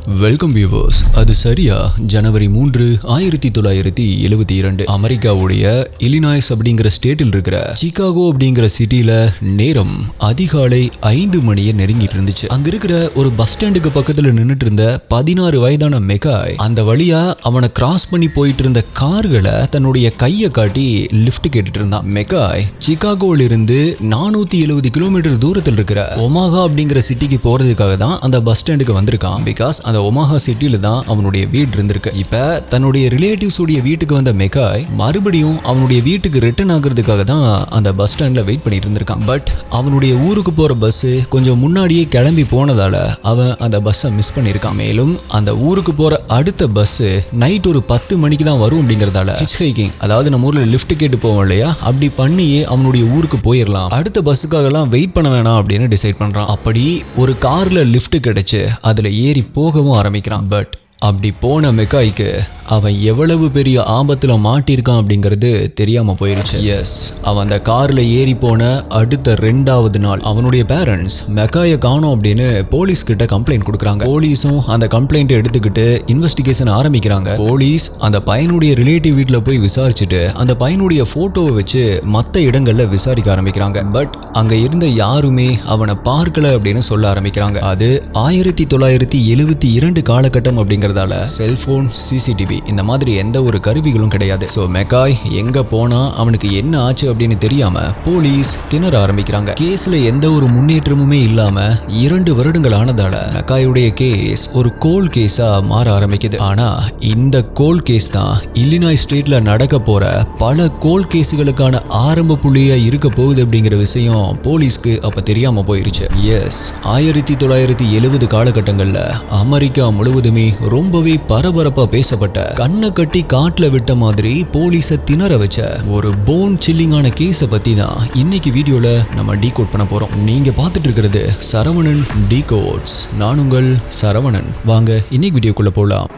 Welcome viewers. அது சரியா ஜனவரி 3, 1972 அமெரிக்காவுடைய இலினாய்ஸ் அப்படிங்கிற ஸ்டேட்டில் இருக்கிற சிகாகோ அப்படிங்கிற சிட்டில நேரம் அதிகாலை 5 மணியை நெருங்கிட்டு இருந்துச்சு. அங்க இருக்கிற ஒரு பஸ் ஸ்டாண்டுக்கு பக்கத்துல நின்றுட்டு இருந்த 16 வயதான மெக்காய் அந்த வழியா அவனை கிராஸ் பண்ணி போயிட்டு இருந்த கார்களை தன்னுடைய கையை காட்டி லிஃப்ட் கேட்டுட்டு இருந்தான். மெக்காய் சிகாகோல இருந்து 470 கிலோமீட்டர் தூரத்தில் இருக்கிற ஒமாகா அப்படிங்கிற சிட்டிக்கு போறதுக்காக தான் அந்த பஸ் ஸ்டாண்டுக்கு வந்திருக்கான். பிகாஸ் அந்த ஒமாகா சிட்டில தான் அவனுடைய வீடு இருந்திருக்கு. இப்ப தன்னுடைய ரிலேட்டிவ்ஸ் உடைய வீட்டுக்கு வந்த மெக்காய் மறுபடியும் அவனுடைய வீட்டுக்கு ரிட்டர்ன் ஆகிறதுக்காக தான் அந்த பஸ் ஸ்டாண்ட்ல வெயிட் பண்ணிட்டு இருந்திருக்கான். பட் அவனுடைய ஊருக்கு போற பஸ் கொஞ்சம் முன்னாடியே கிளம்பி போனதால அவன் அந்த பஸ்ஸை மிஸ் பண்ணிருக்கான். மேலும் அந்த ஊருக்கு போற அடுத்த பஸ் நைட் ஒரு 10 மணிக்கு தான் வரும் அப்படிங்கறதால ஹிட்ச் ஹைக்கிங், அதாவது நம்ம ஊர்ல லிஃப்ட் கேட்டு போவோம் இல்லையா, அப்படி பண்ணியே அவனுடைய ஊருக்கு போயிடலாம், அடுத்த பஸ்ஸுக்காக எல்லாம் வெயிட் பண்ண வேணாம் அப்படின்னு டிசைட் பண்றான். அப்படி ஒரு கார்ல லிஃப்ட் கிடைச்சு அதுல ஏறி போகவும் ஆரம்பிக்கிறான். பட் அப்படி போன மெக்காய்க்கு அவன் எவ்வளவு பெரிய ஆபத்துல மாட்டிருக்கான் அப்படிங்கிறது தெரியாம போயிருச்சு. எஸ், அவன் அந்த கார்ல ஏறி போன அடுத்த 2வது நாள் அவனுடைய பேரண்ட்ஸ் மெக்காயை காணோம் அப்படின்னு போலீஸ் கிட்ட கம்ப்ளைண்ட் கொடுக்குறாங்க. போலீஸும் அந்த கம்ப்ளைண்ட் எடுத்துக்கிட்டு இன்வெஸ்டிகேஷன் ஆரம்பிக்கிறாங்க. போலீஸ் அந்த பையனுடைய ரிலேட்டிவ் வீட்டுல போய் விசாரிச்சுட்டு அந்த பையனுடைய போட்டோவை வச்சு மற்ற இடங்கள்ல விசாரிக்க ஆரம்பிக்கிறாங்க. பட் அங்க இருந்த யாருமே அவனை பார்க்கல அப்படின்னு சொல்ல ஆரம்பிக்கிறாங்க. அது 1972 காலகட்டம் அப்படிங்கறதால செல்போன், சிசிடிவி இந்த மாதிரி எந்த ஒரு கருவிகளும் கிடையாது. சோ மெக்காய் எங்க போனா, அவனுக்கு என்ன ஆச்சு அப்படின்னு தெரியாம போலீஸ் திணற ஆரம்பிக்கிறாங்க. கேஸ்ல எந்த ஒரு முன்னேற்றமுமே இல்லாம 2 வருடங்கள் ஆனதால மெக்காயுடைய கேஸ் ஒரு கோல்ட் கேஸா மாற ஆரம்பிக்குது. ஆனா இந்த கோல்ட் கேஸ் தான் இல்லினாய்ஸ் ஸ்டேட்ல நடக்க போற பல கோல்ட் கேஸுகளுக்கான ஆரம்ப புள்ளியா இருக்க போகுது அப்படிங்கிற விஷயம் போலீஸ்க்கு அப்ப தெரியாம போயிருச்சு. எஸ், 1970 காலகட்டங்கள்ல அமெரிக்கா முழுவதுமே ரொம்பவே பரபரப்பா பேசப்பட்ட, கண்ணை கட்டி காட்டுல விட்ட மாதிரி போலீஸை திணற வச்ச ஒரு போன் சில்லிங்கான கேஸை பத்தி தான் இன்னைக்கு வீடியோல நம்ம டீகோட் பண்ண போறோம். நீங்க பார்த்துட்டு இருக்கிறது சரவணன் டீகோட்ஸ். நான் உங்கள் சரவணன். வாங்க இன்னைக்கு வீடியோக்குள்ள போலாம்.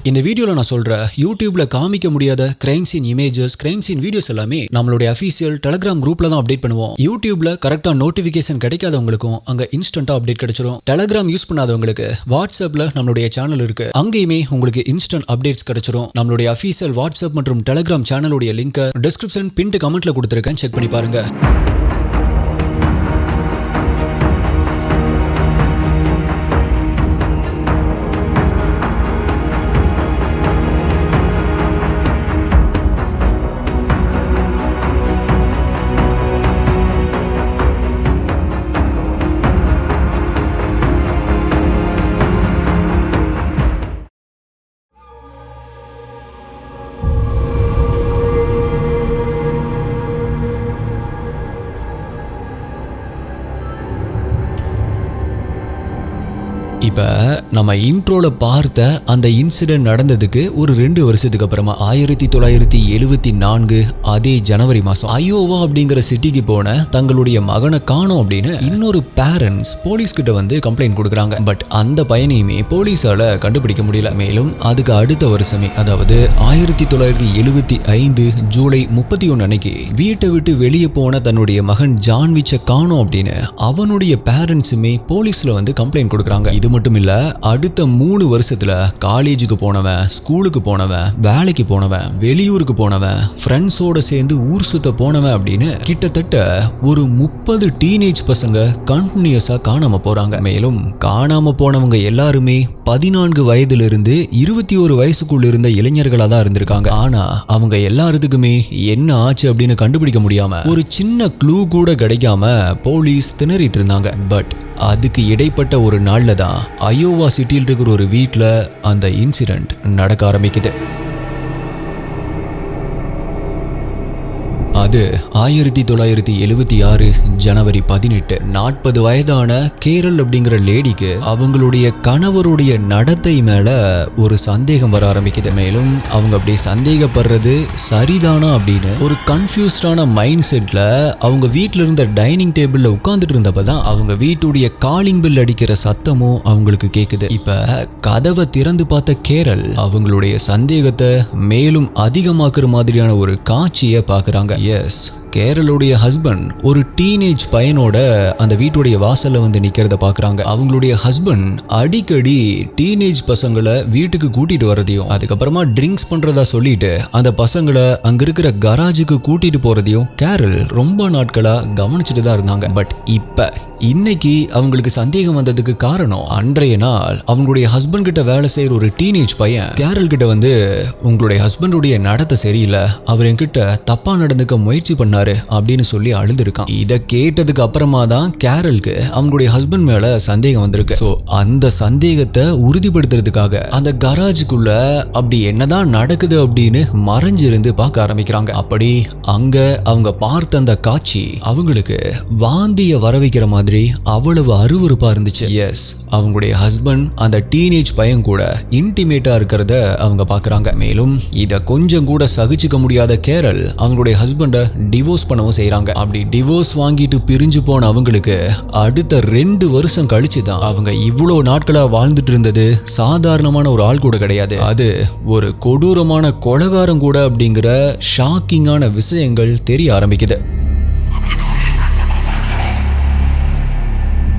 இந்த வீடியோல நான் சொல்ற யூடியூப்ல காமிக்க முடியாத crime scene images, crime scene videos எல்லாமே நம்மளுடைய அஃபீஷியல் டெலிகிராம் குரூப்ல தான் அப்டேட் பண்ணுவோம். யூடியூப்ல கரெக்டா நோட்டிபிகேஷன் கிடைக்காதவங்களுக்கும் அங்க இன்ஸ்டன்டா அப்டேட் கிடைச்சிரும். டெலிகிராம் யூஸ் பண்ணாதவங்களுக்கு வாட்ஸ்அப்ல நம்மளுடைய சேனல் இருக்கு, அங்கேயுமே உங்களுக்கு இன்ஸ்டன்ட் அப்டேட்ஸ் கிடைச்சிரும். நம்மளுடைய அஃபீஷியல் வாட்ஸ்அப் மற்றும் டெலிகிராம் சேனலுடைய லிங்க் டிஸ்கிரிப்ஷன் பின்ட் கமெண்ட்ல கொடுத்திருக்கேன், செக் பண்ணி பாருங்க. இப்ப நம்ம இன்ட்ரோல பார்த்த அந்த இன்சிடென்ட் நடந்ததுக்கு ஒரு 2 வருஷத்துக்கு அப்புறமா 1974 அதே ஜனவரி மாசம் அயோவா அப்படிங்கிற சிட்டிக்கு போன தங்களுடைய மகனை காணோம் அப்படின்னு இன்னொரு பேரண்ட்ஸ் போலீஸ் கிட்ட வந்து கம்ப்ளைண்ட் கொடுக்குறாங்க. பட் அந்த பையனையுமே போலீஸால கண்டுபிடிக்க முடியல. மேலும் அதுக்கு அடுத்த வருஷமே, அதாவது 1975 ஜூலை 31 அன்னைக்கு வீட்டை விட்டு வெளியே போன தன்னுடைய மகன் ஜான்விச்சை காணோம் அப்படின்னு அவனுடைய பேரண்ட்ஸுமே போலீஸ்ல வந்து கம்ப்ளைண்ட் கொடுக்குறாங்க. இது மட்டும் இல்ல, அடுத்த 3 வருஷத்துல காலேஜுக்கு போனவன், ஸ்கூலுக்கு போனவன், வேலைக்கு போனவன், வெளியூருக்கு போனவன், ஃப்ரெண்ட்ஸோட சேர்ந்து ஊர் சுத்த போனவன் அப்படின்னு கிட்டத்தட்ட ஒரு 30 டீனேஜ் பசங்க கண்டினியூஸா காணாம போறாங்க. மேலும் காணாம போனவங்க எல்லாருமே 14 வயதிலிருந்து 21 வயசுக்குள்ள இருந்த இளைஞர்களா தான் இருந்திருக்காங்க. ஆனா அவங்க எல்லாத்துக்குமே என்ன ஆச்சு அப்படின்னு கண்டுபிடிக்க முடியாம, ஒரு சின்ன க்ளூ கூட கிடைக்காம போலீஸ் திணறிட்டு இருந்தாங்க. பட் அதுக்கு இடைப்பட்ட ஒரு நாள்ல தான் அயோவா சிட்டியில் இருக்கிற ஒரு வீட்டில் அந்த இன்சிடென்ட் நடக்க ஆரம்பிக்குது. அது 1976 ஜனவரி 18. 40 வயதான கேரல் அப்படிங்கிற லேடிக்கு அவங்களுடைய கணவருடைய நடத்தை மேல ஒரு சந்தேகம் வர ஆரம்பிக்குது. மேலும் அவங்க அப்படி சந்தேகப்படுறது சரிதானா அப்படின்னு ஒரு கன்ஃபியூஸ்டான மைண்ட் செட்ல அவங்க வீட்டுல இருந்த டைனிங் டேபிள்ல உட்கார்ந்துட்டு இருந்தப்பதான் அவங்க வீட்டுடைய காலிங் பெல் அடிக்கிற சத்தமும் அவங்களுக்கு கேக்குது. இப்ப கதவை திறந்து பார்த்த கேரல் அவங்களுடைய சந்தேகத்தை மேலும் அதிகமாக்குற மாதிரியான ஒரு காட்சியை பாக்குறாங்க. எஸ், கேரளுடைய ஹஸ்பண்ட் ஒரு டீனேஜ் பையனோட அந்த வீட்டுடைய வாசல்ல வந்து நிக்கிறத பாக்குறாங்க. அவங்களுடைய ஹஸ்பண்ட் அடிக்கடி டீனேஜ் பசங்களை வீட்டுக்கு கூட்டிட்டு வரதையும் அதுக்கப்புறமா ட்ரிங்க்ஸ் பண்றதா சொல்லிட்டு அந்த பசங்களை அங்க இருக்கிற கராஜுக்கு கூட்டிட்டு போறதையும் கேரல் ரொம்ப நாட்களா கவனிச்சுட்டு தான் இருந்தாங்க. பட் இன்னைக்கு அவங்களுக்கு சந்தேகம் வந்ததுக்கு காரணம், அன்றைய நாள் அவங்களுடைய ஹஸ்பண்ட் கிட்ட வேலை செய்யற ஒரு டீனேஜ் பையன் கேரல் கிட்ட வந்து, உங்களுடைய ஹஸ்பண்டுடைய நடத்தை சரியில்லை, அவர் என்கிட்ட தப்பா நடந்துக்க முயற்சி பண்ணாரு அப்படின்னு சொல்லி அழுதுருக்கான். இதை கேட்டதுக்கு அப்புறமா தான் கேரலுக்கு அவங்களுடைய ஹஸ்பண்ட் மேல சந்தேகம் வந்திருக்கு. சோ அந்த சந்தேகத்தை உறுதிப்படுத்துறதுக்காக அந்த கராஜுக்குள்ள அப்படி என்னதான் நடக்குது அப்படின்னு மறைஞ்சிருந்து பார்க்க ஆரம்பிக்கிறாங்க. அப்படி அங்க அவங்க பார்த்த அந்த காட்சி அவங்களுக்கு வாந்திய வர வைக்கிற மாதிரி அவ்வளவு அருவருப்பா இருந்துச்சு. எஸ், அவங்களுடைய ஹஸ்பண்ட் அந்த டீனேஜ் பையன் கூட இன்டிமேட்டா இருக்கிறத அவங்க பாக்குறாங்க. மேலும் இத கொஞ்சம் கூட சகிச்சுக்க முடியாத கேரல் அவங்களுடைய ஹஸ்பண்டை டிவோர்ஸ் பண்ணவும் செய்யறாங்க. அப்படி டிவோர்ஸ் வாங்கிட்டு பிரிஞ்சு போன அவங்களுக்கு அடுத்த 2 வருஷம் கழிச்சு தான் அவங்க இவ்வளவு நாட்களா வாழ்ந்துட்டு இருந்தது சாதாரணமான ஒரு ஆள் கூட கிடையாது, அது ஒரு கொடூரமான கொலைகாரம் கூட அப்படிங்கிற ஷாக்கிங்கான விஷயங்கள் தெரிய ஆரம்பிக்குது.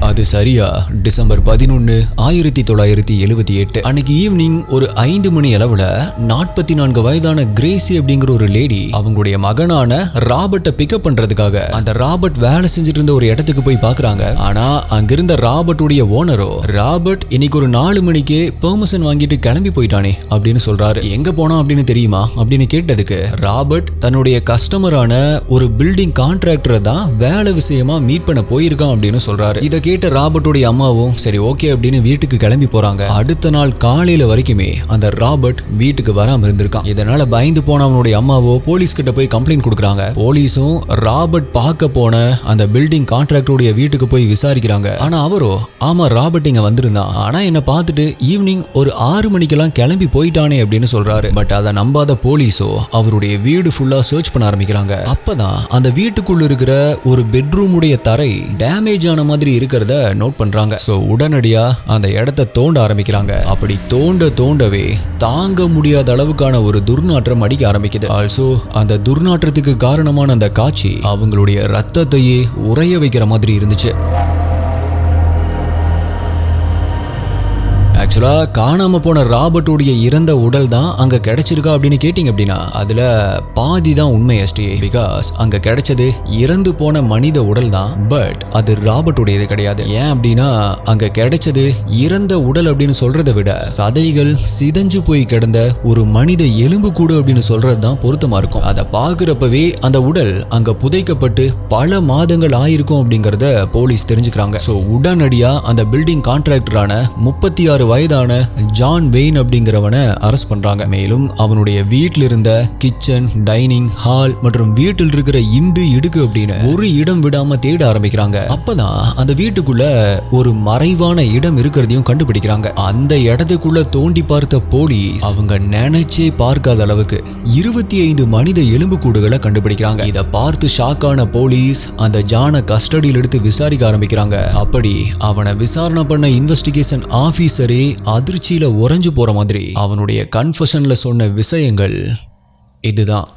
அது சரியா டிசம்பர் 11, 1978 அன்னைக்கு ஈவினிங் ஒரு 5 மணி அளவுல 44 வயதான கிரேசி அப்படிங்கிற ஒரு லேடி அவங்களுடைய மகனான ராபர்ட்டை பிக்கப் பண்றதுக்காக அந்த ராபர்ட் வேலை செஞ்சுட்டு இருந்த ஒரு இடத்துக்கு போய் பாக்குறாங்க. ஆனா அங்கிருந்த ராபர்ட்டுடைய ஓனரோ, ராபர்ட் இன்னைக்கு ஒரு 4 மணிக்கு பெர்மிஷன் வாங்கிட்டு கிளம்பி போயிட்டானே அப்படின்னு சொல்றாரு. எங்க போனா அப்படின்னு தெரியுமா அப்படின்னு கேட்டதுக்கு, ராபர்ட் தன்னுடைய கஸ்டமரான ஒரு பில்டிங் கான்ட்ராக்டரை தான் வேலை விஷயமா மீட் பண்ண போயிருக்கான் அப்படின்னு சொல்றாரு. இதை கேட்ட ராபர்ட்டுடைய அம்மாவும் சரி ஓகே அப்படின்னு வீட்டுக்கு கிளம்பி போறாங்க. அடுத்த நாள் காலையில வரைக்குமே அந்த ராபர்ட் வீட்டுக்கு வராம இருந்திருக்கான். இதனால பயந்து போன அவனுடைய அம்மாவோ போலீஸ் கிட்ட போய் கம்ப்ளைண்ட் கொடுக்குறாங்க. போலீஸும் ராபர்ட் பார்க்க போன அந்த பில்டிங் கான்ட்ராக்டருடைய வீட்டுக்கு போய் விசாரிக்கிறாங்க. ஆனா அவரோ, ஆமா ராபர்ட் இங்க வந்திருந்தான், ஆனா என்ன பார்த்துட்டு ஈவினிங் ஒரு 6 மணிக்கெல்லாம் கிளம்பி போயிட்டானே அப்படின்னு சொல்றாரு. பட் அதை நம்பாத போலீஸோ அவருடைய வீடு ஃபுல்லா சர்ச் பண்ண ஆரம்பிக்கிறாங்க. அப்பதான் அந்த வீட்டுக்குள்ள இருக்கிற ஒரு பெட்ரூம் உடைய தரை டேமேஜ் ஆன மாதிரி இருக்கிறத நோட் பண்றாங்க. சோ உடனடியா அந்த இடத்தை தோண்ட ஆரம்பிக்கிறாங்க. அப்படி தோண்டவே தாங்க முடியாத அளவுக்கான ஒரு துர்நாற்றம் அடிக்க ஆரம்பிக்குது. ஆல்சோ அந்த துர்நாற்றத்துக்கு காரணமான அந்த காட்சி அவங்களுடைய ரத்தத்தையே உறைய வைக்கிற மாதிரி இருந்துச்சு. ஆக்சுவலா காணாம போன ராபர்ட்டுடைய இறந்த உடல் தான் அங்க கிடைச்சிருக்கா அப்படின்னு கேட்டீங்க அப்படின்னா அதுல பாதி தான் உண்மை எஸ்டி. பிகாஸ் அங்க கிடைச்சது இறந்து போன மனித உடல் தான், பட் அது ராபர்ட்டுடையது கிடையாது. ஏன் அப்படின்னா அங்க கிடைச்சது இறந்த உடல் அப்படின்னு சொல்றதை விட சதைகள் சிதைஞ்சு போய் கிடந்த ஒரு மனித எலும்பு கூடு அப்படின்னு சொல்றது தான் பொருத்தமா இருக்கும். அதை பாக்குறப்பவே அந்த உடல் அங்க புதைக்கப்பட்டு பல மாதங்கள் ஆயிருக்கும் அப்படிங்கறத போலீஸ் தெரிஞ்சுக்கிறாங்க. சோ உடனடியா அந்த பில்டிங் கான்ட்ராக்டரான 36 வயதான ஜான் வெயின் அப்படிங்கிறவனை அரெஸ்ட் பண்றாங்க. மேலும் அவனுடைய வீட்டில் இருந்த கிச்சன், டைனிங் ஹால் மற்றும் வீட்டில் இருக்கிற இண்டு இடுக்கு அப்படின்னு ஒரு இடம் விடாம தேட ஆரம்பிக்கிறாங்க. அப்பதான் அந்த வீட்டுக்குள்ள ஒரு மறைவான இடம் இருக்கிறதையும் கண்டுபிடிக்கிறாங்க. அந்த இடத்துக்குள்ள தோண்டி பார்த்த போலீஸ் அவங்க நினைச்சே பார்க்காத அளவுக்கு 25 மனித எலும்பு கூடுகளை கண்டுபிடிக்கிறாங்க. இதை பார்த்து ஷாக்கான போலீஸ் அந்த ஜானை கஸ்டடியில் எடுத்து விசாரிக்க ஆரம்பிக்கிறாங்க. அப்படி அவனை விசாரணை பண்ண இன்வெஸ்டிகேஷன் ஆபீசரே அதிர்ச்சியில உறைஞ்சு போற மாதிரி அவனுடைய கன்ஃபெஷன்ல சொன்ன விஷயங்கள் இதுதான்.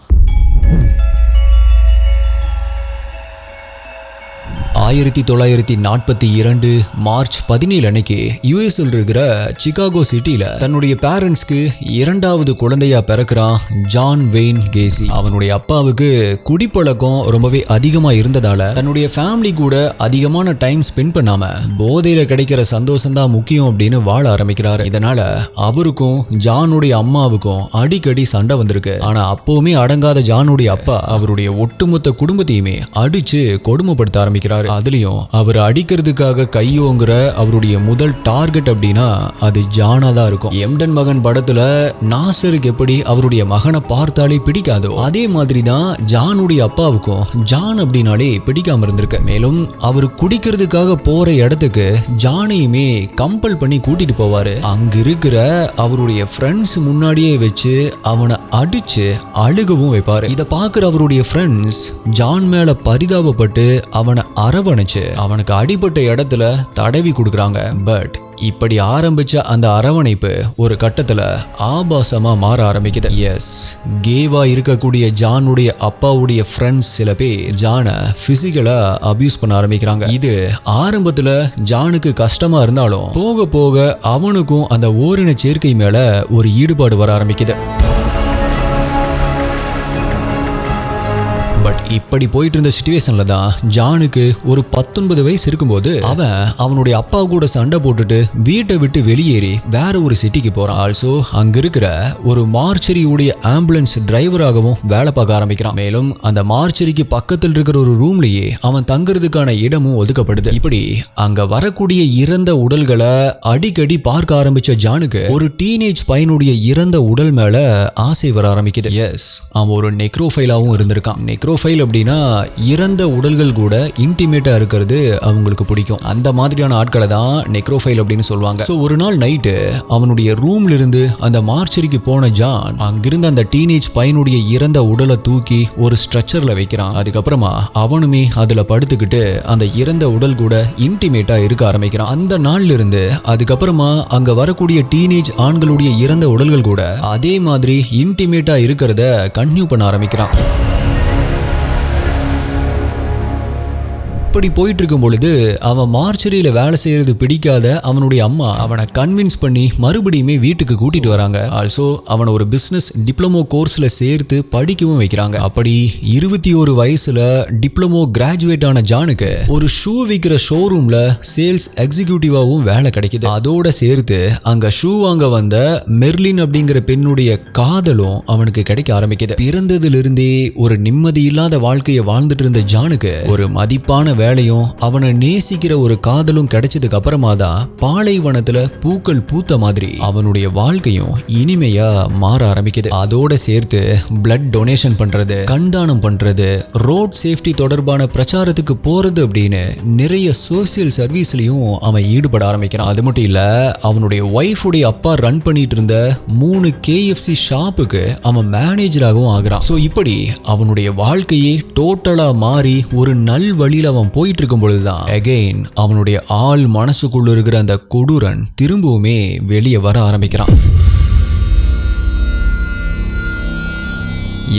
1942 மார்ச் 17 அன்னைக்கு யுஎஸ்ல இருக்கிற சிகாகோ சிட்டில தன்னுடைய பேரண்ட்ஸ்க்கு 2வது குழந்தையா பிறக்கிறான் ஜான் வெயின் கேசி. அவனுடைய அப்பாவுக்கு குடிப்பழக்கம் ரொம்பவே அதிகமா இருந்ததால தன்னுடைய ஃபேமிலி கூட அதிகமான டைம் ஸ்பெண்ட் பண்ணாம போதையில கிடைக்கிற சந்தோஷம் தான் முக்கியம் அப்படின்னு வாழ ஆரம்பிக்கிறாரு. இதனால அவருக்கும் ஜானுடைய அம்மாவுக்கும் அடிக்கடி சண்டை வந்திருக்கு. ஆனா அப்பவுமே அடங்காத ஜானுடைய அப்பா அவருடைய ஒட்டுமொத்த குடும்பத்தையுமே அடிச்சு கொடுமைப்படுத்த ஆரம்பிக்கிறாரு. அதுலயும் அவர் அடிக்கிறதுக்காக கையோங்கிற அவருடைய முதல் டார்கெட் அப்படின்னா அது ஜானா தான் இருக்கும். எம்டன் மகன் படத்துல நாசருக்கு எப்படி அவருடைய மகனை பார்த்தாலே பிடிக்காதோ அதே மாதிரி தான் ஜானுடைய அப்பாவுக்கும் ஜான் அப்படின்னாலே பிடிக்காம இருந்திருக்கு. மேலும் அவர் குடிக்கிறதுக்காக போற இடத்துக்கு ஜானையுமே கம்பல் பண்ணி கூட்டிட்டு போவாரு. அங்க இருக்கிற அவருடைய ஃப்ரெண்ட்ஸ் முன்னாடியே வச்சு அவனை அடிச்சு அழுகவும் வைப்பாரு. இதை பார்க்குற அவருடைய ஃப்ரெண்ட்ஸ் ஜான் மேல பரிதாபப்பட்டு அவனை அரவணைச்சு அவனுக்கு அடிபட்ட இடத்துல தடவி கொடுக்குறாங்க. பட் இப்படி ஆரம்பிச்ச அந்த அரவணைப்பு ஒரு கட்டத்துல ஆபாசமா மாற ஆரம்பிக்குது. எஸ், கேவா இருக்கக்கூடிய ஜானுடைய அப்பாவுடைய ஃப்ரெண்ட்ஸ் சில பேர் ஜானை பிசிக்கலா அபியூஸ் பண்ண ஆரம்பிக்கிறாங்க. இது ஆரம்பத்துல ஜானுக்கு கஷ்டமா இருந்தாலும் போக போக அவனுக்கும் அந்த ஓரின சேர்க்கை மேல ஒரு ஈடுபாடு வர ஆரம்பிக்குது. பட் இப்படி போயிட்டு இருந்த சிச்சுவேஷன்ல தான் ஜானுக்கு ஒரு 19 வயசு இருக்கும்போது அவனுடைய அப்பா கூட சண்டை போட்டுட்டு வீட்டை விட்டு வெளியேறி வேற ஒரு சிட்டிக்கு போறான். ஆல்சோ அங்க இருக்கிற ஒரு மார்ச்சரியுடைய ஆம்புலன்ஸ் டிரைவராகவும் வேலை பார்க்க ஆரம்பிக்கிறான். மேலும் அந்த மார்ச்சரிக்கு பக்கத்தில் இருக்கிற ஒரு ரூம்லயே அவன் தங்குறதுக்கான இடமும் ஒதுக்கப்படுது. இப்படி அங்க வரக்கூடிய இறந்த உடல்களை அடிக்கடி பார்க்க ஆரம்பிச்ச ஜானுக்கு ஒரு டீனேஜ் பையனுடைய இறந்த உடல் மேல ஆசை வர ஆரம்பிக்குது. எஸ், அவன் ஒரு நெக்ரோஃபைலாவும் இருந்திருக்கான். நெக்ரோஃபைல் அப்படின்னா இறந்த உடல்கள் கூட இன்டிமேட்டா இருக்கிறது அவங்களுக்கு பிடிக்கும். அந்த மாதிரியான ஆட்களை தான் நெக்ரோஃபைல் அப்படின்னு சொல்லுவாங்க. ஸோ ஒரு நாள் நைட்டு அவனுடைய ரூம்ல இருந்து அந்த மார்ச்சரிக்கு போன ஜான் அங்கிருந்து அந்த டீனேஜ் பையனுடைய இறந்த உடலை தூக்கி ஒரு ஸ்ட்ரெச்சர்ல வைக்கிறான். அதுக்கப்புறமா அவனுமே அதுல படுத்துக்கிட்டு அந்த இறந்த உடல் கூட இன்டிமேட்டா இருக்க ஆரம்பிக்கிறான். அந்த நாள்ல இருந்து அதுக்கப்புறமா அங்க வரக்கூடிய டீனேஜ் ஆண்களுடைய இறந்த உடல்கள் கூட அதே மாதிரி இன்டிமேட்டா இருக்கிறத கன்டினியூ பண்ண ஆரம்பிக்கிறான். இப்படி போயிட்டு இருக்கும் பொழுது அவன் மார்ச்சரியில வேலை செய்யறது பிடிக்காத அவனுடைய அம்மா அவனை கன்வின்ஸ் பண்ணி மறுபடியுமே வீட்டுக்கு கூட்டிட்டு வராங்க. ஆல்சோ அவனை ஒரு பிசினஸ் டிப்ளமோ கோர்ஸ்ல சேர்த்து படிக்கவும் வைக்கிறாங்க. அப்படி 21 வயசுல டிப்ளமோ கிராஜுவேட் ஆன ஜானுக்கு ஒரு ஷூ விற்கிற ஷோரூம்ல சேல்ஸ் எக்ஸிக்யூட்டிவாவும் வேலை கிடைக்குது. அதோட சேர்த்து அங்க ஷூ வாங்க வந்த மெர்லின் அப்படிங்கிற பெண்ணுடைய காதலும் அவனுக்கு கிடைக்க ஆரம்பிக்குது. பிறந்ததுல இருந்தே ஒரு நிம்மதி இல்லாத வாழ்க்கையை வாழ்ந்துட்டு இருந்த ஜானுக்கு ஒரு மதிப்பான வேலையும் அவனை நேசிக்கிற ஒரு காதலும் கிடைச்சதுக்கு அப்புறமா தான் பாலைவனத்துல பூக்கள் பூத்த மாதிரி அவனுடைய வாழ்க்கையும் இனிமையா மாற ஆரம்பிக்குது. அதோட சேர்த்து பிளட் டொனேஷன் பண்றது, கண்தானம் பண்றது, ரோட் சேஃப்டி தொடர்பான பிரச்சாரத்துக்கு போறது அப்படின்னு நிறைய சோசியல் சர்வீஸ்லயும் அவன் ஈடுபட ஆரம்பிக்கிறான். அது மட்டும் இல்ல, அவனுடைய ஒய்ஃபுடைய அப்பா ரன் பண்ணிட்டு இருந்த 3 KFC ஷாப்புக்கு அவன் மேனேஜராகவும் ஆகிறான். ஸோ இப்படி அவனுடைய வாழ்க்கையே டோட்டலா மாறி ஒரு நல் வழியில அவன் போயிட்டு இருக்கும் பொழுதுதான் அகைன் அவனுடைய ஆள் மனசுக்குள்ள இருக்கிற அந்த கொடூரன் திரும்பவுமே வெளியே வர ஆரம்பிக்கிறான்.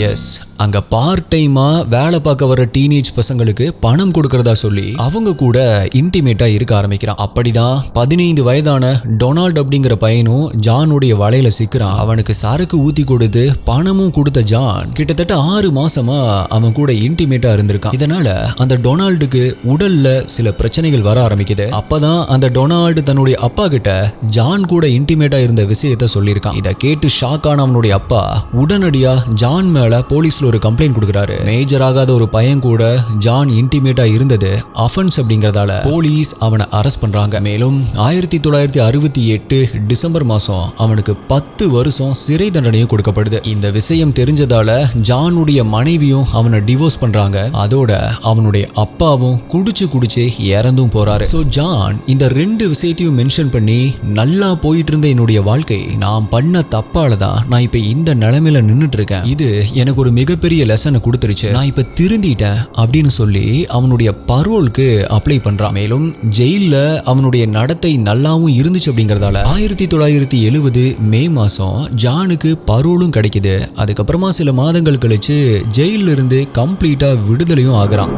எஸ், அங்க பார்ட் டைமா வேலை பார்க்க வர டீனேஜ் பசங்களுக்கு பணம் கொடுக்கறதா சொல்லி அவங்க கூட இன்டிமேட்டா இருக்க ஆரம்பிக்கிறான். அப்படிதான் 15 வயதான டொனால்ட் அப்படிங்கிற பையனும் ஜானுடைய வலையில சிக்கிறான். அவனுக்கு சரக்கு ஊத்தி கொடுத்து பணமும் கொடுத்த ஜான் கிட்டத்தட்ட 6 மாசமா அவன் கூட இன்டிமேட்டா இருந்திருக்கான். இதனால அந்த டொனால்டுக்கு உடல்ல சில பிரச்சனைகள் வர ஆரம்பிக்குது. அப்பதான் அந்த டொனால்டு தன்னுடைய அப்பா கிட்ட ஜான் கூட இன்டிமேட்டா இருந்த விஷயத்த சொல்லியிருக்கான். இதை கேட்டு ஷாக் ஆன அவனுடைய அப்பா உடனடியா ஜான் மேல போலீஸ்ல ஒரு கம்ப்ளைண்ட் கொடுக்கிறாரு. மேஜர் ஆகாத ஒரு பையன் கூட ஜான் இன்டிமேட்டா இருந்தது அஃபென்ஸ் அப்படிங்கறதால போலீஸ் அவனை அரெஸ்ட் பண்றாங்க. மேலும் 1968 டிசம்பர் மாசம் அவனுக்கு 10 வருஷம் சிறை தண்டனையும் கொடுக்கப்படுது. இந்த விஷயம் தெரிஞ்சதால ஜானுடைய மனைவியும் அவனை டிவோர்ஸ் பண்றாங்க. அதோட அவனுடைய அப்பாவும் குடிச்சு இறந்தும் போறாரு. சோ ஜான் இந்த 2 விஷயத்தையும் மென்ஷன் பண்ணி, நல்லா போயிட்டு இருந்த என்னுடைய வாழ்க்கை நான் பண்ண தப்பாலதான் நான் இப்ப இந்த நிலைமையில நின்னுட்டு இருக்கேன். இது எனக்கு ஒரு மிகப்பெரிய லெசனை கொடுத்துருச்சு. நான் இப்ப திருந்திட்டேன் அப்படின்னு சொல்லி அவனுடைய பரோலுக்கு அப்ளை பண்றான். மேலும் ஜெயில அவனுடைய நடத்தை நல்லாவும் இருந்துச்சு அப்படிங்கறதால 1970 மே மாசம் ஜானுக்கு பரோலும் கிடைக்குது. அதுக்கப்புறமா சில மாதங்கள் கழிச்சு ஜெயில இருந்து கம்ப்ளீட்டா விடுதலையும் ஆகுறான்.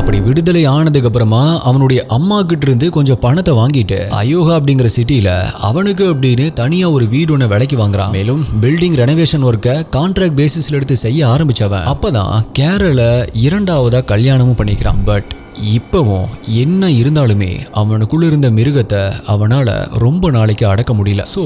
அப்படி விடுதலை ஆனதுக்கு அப்புறமா அவனுடைய அம்மா கிட்ட இருந்து கொஞ்சம் பணத்தை வாங்கிட்டு அயோகா அப்படிங்கிற சிட்டில அவனுக்கு அப்படின்னு தனியா ஒரு வீடு ஒன்று விலைக்கு வாங்குறான். மேலும் பில்டிங் ரெனோவேஷன் ஒர்க்கை கான்ட்ராக்ட் பேசிஸ்ல எடுத்து செய்ய ஆரம்பிச்சவன் அப்பதான் கேரள 2ஆவதா கல்யாணமும் பண்ணிக்கிறான். பட் இப்பவும் என்ன இருந்தாலுமே அவனுக்குள்ள இருந்த மிருகத்தை அவனால ரொம்ப நாளைக்கு அடக்க முடியல. சோ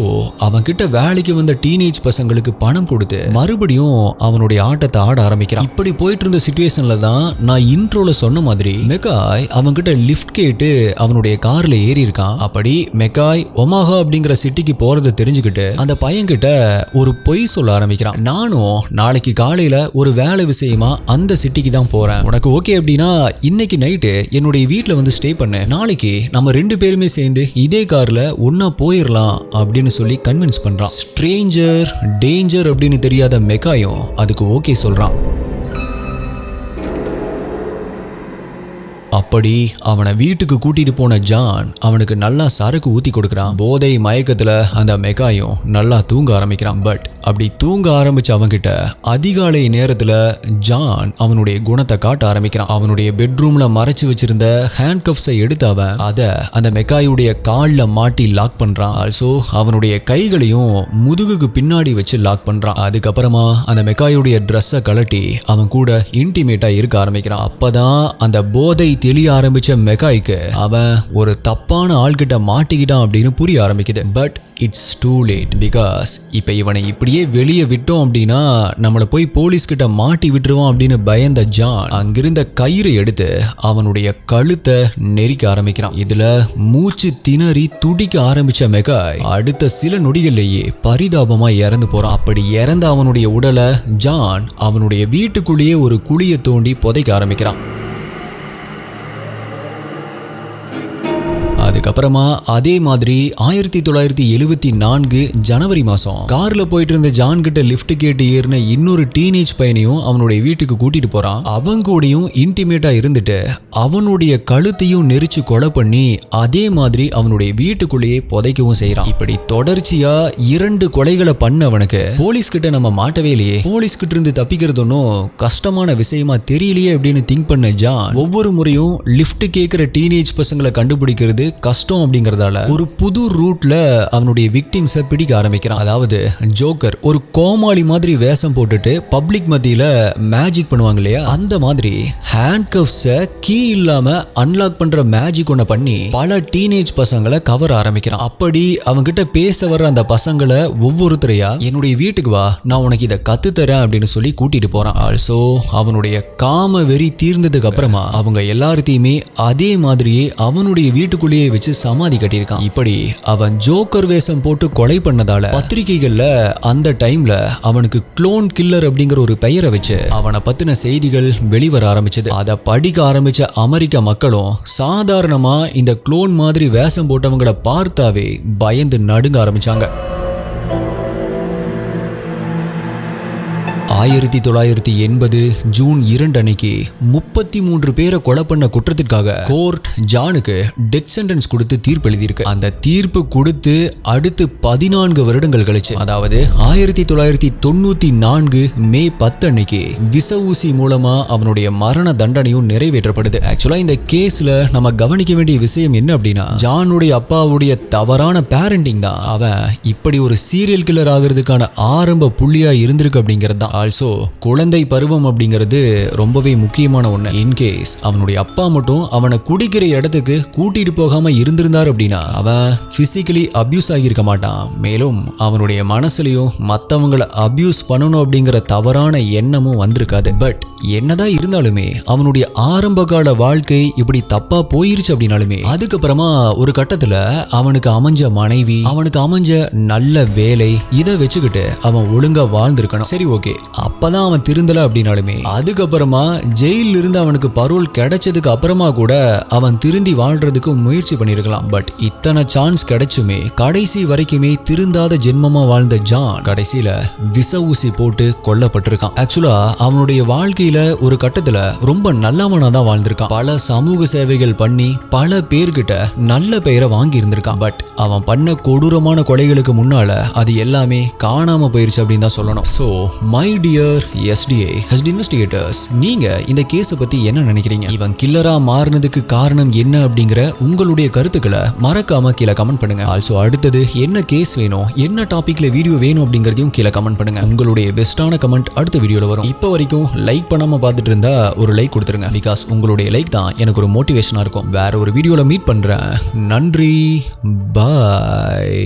அவன் கிட்ட வேலைக்கு வந்த டீனேஜ் பசங்களுக்கு பணம் கொடுத்து மறுபடியும் அவனுடைய ஆட்டத்தை ஆட ஆரம்பிக்கிறான். இப்படி போயிட்டு இருந்த சிச்சுவேஷன்ல தான் நான் இன்ட்ரோல சொன்ன மாதிரி மெக்காய் அவன் கிட்ட லிஃப்ட் கேட்டு அவனுடைய கார்ல ஏறி இருக்கான். அப்படி மெக்காய் ஒமாஹா அப்படிங்கிற சிட்டிக்கு போறதை தெரிஞ்சுக்கிட்டு அந்த பையன்கிட்ட ஒரு பொய் சொல்ல ஆரம்பிக்கிறான். நானும் நாளைக்கு காலையில ஒரு வேலை விஷயமா அந்த சிட்டிக்கு தான் போறேன். உனக்கு ஓகே அப்படின்னா இன்னைக்கு நைட்டு என்னுடைய வீட்டுல வந்து ஸ்டே பண்ணு. நாளைக்கு நம்ம 2 பேருமே சேர்ந்து இதே கார்ல ஒன்னா போயிடலாம் அப்படின்னு சொல்லி கன்வின்ஸ் பண்றான். ஸ்ட்ரேஞ்சர் டேஞ்சர் அப்படின்னு தெரியாத மெக்காயும் அதுக்கு ஓகே சொல்றான். அப்படி அவனை வீட்டுக்கு கூட்டிட்டு போன ஜான் அவனுக்கு நல்லா சரக்கு ஊத்தி கொடுக்கறான். போதை மயக்கத்துல அந்த மெக்காயும் நல்லா தூங்க ஆரம்பிக்கிறான். பட் அப்படி தூங்க ஆரம்பிச்ச அவன்கிட்ட அதிகாலை நேரத்துல ஜான் அவனுடைய குணத்தை காட்ட ஆரம்பிக்கிறான். அவனுடைய பெட்ரூம்ல மறைச்சு வச்சிருந்த ஹேண்ட் கப்ஸை எடுத்து அவன் அதை அந்த மெக்காயுடைய கால்ல மாட்டி லாக் பண்றான். ஆல்சோ அவனுடைய கைகளையும் முதுகுக்கு பின்னாடி வச்சு லாக் பண்றான். அதுக்கப்புறமா அந்த மெக்காயுடைய ட்ரெஸ்ஸை கழட்டி அவன் கூட இன்டிமேட்டா இருக்க ஆரம்பிக்கிறான். அப்பதான் அந்த போதை தெளிய ஆரம்பிச்ச மெக்காய்க்கு அவன் ஒரு தப்பான ஆள்கிட்ட மாட்டிக்கிட்டான் அப்படின்னு புரிய ஆரம்பிக்குது. But it's too late. Because இப்ப இவனை இப்படியே வெளியே விட்டோம் அப்படின்னா நம்மளை போய் போலீஸ் கிட்ட மாட்டி விட்டுருவான் அப்படின்னு பயந்த ஜான் அங்கிருந்த கயிறை எடுத்து அவனுடைய கழுத்தை நெரிக்க ஆரம்பிக்கிறான். இதுல மூச்சு திணறி துடிக்க ஆரம்பிச்ச மெக்காய் அடுத்த சில நொடிகள்லேயே பரிதாபமா இறந்து போறான். அப்படி இறந்த அவனுடைய உடலை ஜான் அவனுடைய வீட்டுக்குள்ளேயே ஒரு குழியை தோண்டி புதைக்க ஆரம்பிக்கிறான். அதுக்கப்புறமா அதே மாதிரி 1974 ஜனவரி மாசம் கார்ல போயிட்டு இருந்த ஜான் கிட்ட லிஃப்ட் கேட்டு ஏறின இன்னொரு டீனேஜ் பையனையும் அவனுடைய வீட்டுக்கு கூட்டிட்டு போறான். அவங்க கூடயும் இன்டிமேட்டா இருந்துட்டு அவனுடைய கழுத்தையும் நெரிச்சு கொலை பண்ணி அதே மாதிரி அவனுடைய வீட்டுக்குள்ளேயே புதைக்கவும் செய்யறான். இப்படி தொடர்ச்சியா 2 கொலைகளை பண்ணவனுக்கு போலீஸ் கிட்ட நம்ம மாட்டவே இல்லையே, போலீஸ் கிட்ட இருந்து தப்பிக்கிறது ஒன்னும் கஷ்டமான விஷயமா தெரியலையே அப்படின்னு திங்க் பண்ண ஜான் ஒவ்வொரு முறையும் லிஃப்ட் கேட்கிற டீனேஜ் பசங்களை கண்டுபிடிக்கிறது கஷ்டம் அப்படிங்கறதால ஒரு புது ரூட்ல அவனுடைய விக்டிம்ஸை பிடிக்க ஆரம்பிக்கிறான். அதாவது ஜோக்கர் ஒரு கோமாளி மாதிரி வேஷம் போட்டுட்டு பப்ளிக் மத்தியில மேஜிக் பண்ணுவாங்க இல்லையா, அந்த மாதிரி ஹேண்ட் கப்ஸை கீ இல்லாம அன்லாக் பண்ற மேஜிக் ஒன்ன பண்ணி பல டீனேஜ் பசங்களை கவர் ஆரம்பிக்கிறான். அப்படி அவங்க கிட்ட பேச வர்ற அந்த பசங்களை ஒவ்வொருத்தரையா என்னுடைய வீட்டுக்கு வா, நான் உனக்கு இதை கத்து தரேன் அப்படின்னு சொல்லி கூட்டிட்டு போறான். ஆல்சோ அவனுடைய காம வெறி தீர்ந்ததுக்கு அப்புறமா அவங்க எல்லாத்தையுமே அதே மாதிரியே அவனுடைய வீட்டுக்குள்ளேயே வச்சு சமாதி கட்டியிருக்கான். இப்படி அவன் ஜோக்கர் வேஷம் போட்டு கொலை பண்ணதால பத்திரிகைகள்ல அந்த டைம்ல அவனுக்கு க்ளோன் கில்லர் அப்படிங்கிற ஒரு பெயரை வச்சு அவனை பத்தின செய்திகள் வெளிவர ஆரம்பிச்சது. அதை படிக்க ஆரம்பிச்ச அமெரிக்க மக்களும் சாதாரணமா இந்த க்ளோன் மாதிரி வேஷம் போட்டவங்களை பார்த்தாவே பயந்து நடுங்க ஆரம்பிச்சாங்க. 1980 ஜூன் 2 அன்னைக்கு 33 பேரை கொலை பண்ண குற்றத்திற்காக கோர்ட் ஜானுக்கு டெத் சென்டென்ஸ் கொடுத்து தீர்ப்பு எழுதியிருக்கு. அந்த தீர்ப்பு கொடுத்து அடுத்து 14 வருடங்கள் கழிச்சு, அதாவது 1994 மே 10 அன்னைக்கு விச ஊசி மூலமா அவனுடைய மரண தண்டனையும் நிறைவேற்றப்படுது. ஆக்சுவலா இந்த கேஸ்ல நம்ம கவனிக்க வேண்டிய விஷயம் என்ன அப்படின்னா, ஜானுடைய அப்பாவுடைய தவறான பேரண்டிங் தான் அவன் இப்படி ஒரு சீரியல் கில்லர் ஆகிறதுக்கான ஆரம்ப புள்ளியா இருந்திருக்கு அப்படிங்கிறது தான். ஆல்சோ குழந்தை பருவம் அப்படிங்கிறது ரொம்பவே முக்கியமான ஒண்ணு. இன்கேஸ் அவனுடைய அப்பா மட்டும் அவனை குடிக்கிற இடத்துக்கு கூட்டிட்டு போகாம இருந்திருந்தார் அப்படின்னா அவன் பிசிக்கலி அபியூஸ் ஆகியிருக்க மாட்டான். மேலும் அவனுடைய மனசுலயும் மற்றவங்களை அபியூஸ் பண்ணணும் அப்படிங்கிற தவறான எண்ணமும் வந்திருக்காது. பட் என்னதான் இருந்தாலுமே அவனுடைய ஆரம்ப கால வாழ்க்கை இப்படி தப்பா போயிருச்சு அப்படின்னாலுமே அதுக்கப்புறமா ஒரு கட்டத்துல அவனுக்கு அமைஞ்ச மனைவி, அவனுக்கு அமைஞ்ச நல்ல வேலை, இதை வச்சுக்கிட்டு அவன் ஒழுங்கா வாழ்ந்திருக்கணும். சரி, ஓகே, அப்பதான் அவன் திருந்தல அப்படின்னாலுமே அதுக்கப்புறமா ஜெயில இருந்து அவனுக்கு பரோல் கிடைச்சதுக்கு அப்புறமா கூட அவன் திருந்தி வாழ்றதுக்கு முயற்சி பண்ணிருக்கலாம். பட் இத்தனை சான்ஸ் கிடைச்சுமே கடைசி வரைக்குமே திருந்தாத ஜென்மமா வாழ்ந்த ஜான் கடைசியில விச ஊசி போட்டு கொல்லப்பட்டிருக்கான். ஆக்சுவலா அவனுடைய வாழ்க்கையில ஒரு கட்டத்துல ரொம்ப நல்லவனா தான் வாழ்ந்திருக்கான். பல சமூக சேவைகள் பண்ணி பல பேர்கிட்ட நல்ல பெயரை வாங்கி இருந்திருக்கான். பட் அவன் பண்ண கொடூரமான கொலைகளுக்கு முன்னால அது எல்லாமே காணாம போயிருச்சு அப்படின்னு தான் சொல்லணும். So my dear dear SDA head investigators, நீங்க இந்த கேஸை பத்தி என்ன நினைக்கிறீங்க? இவன் கில்லரா மாறினதுக்கு காரணம் என்ன அப்படிங்கிற உங்களுடைய கருத்துக்களை மறக்காம கீழே கமெண்ட் பண்ணுங்க. ஆல்சோ அடுத்தது என்ன கேஸ் வேணும், என்ன டாபிக்ல வீடியோ வேணும் அப்படிங்கறதையும் கீழே கமெண்ட் பண்ணுங்க. உங்களுடைய பெஸ்டான கமெண்ட் அடுத்த வீடியோல வரும். இப்போ வரைக்கும் லைக் பண்ணாம பார்த்துட்டு இருந்தா ஒரு லைக் கொடுத்துருங்க. பிகாஸ் உங்களுடைய லைக் தான் எனக்கு ஒரு மோட்டிவேஷனா இருக்கும். வேற ஒரு வீடியோல மீட் பண்றேன். நன்றி, பாய்.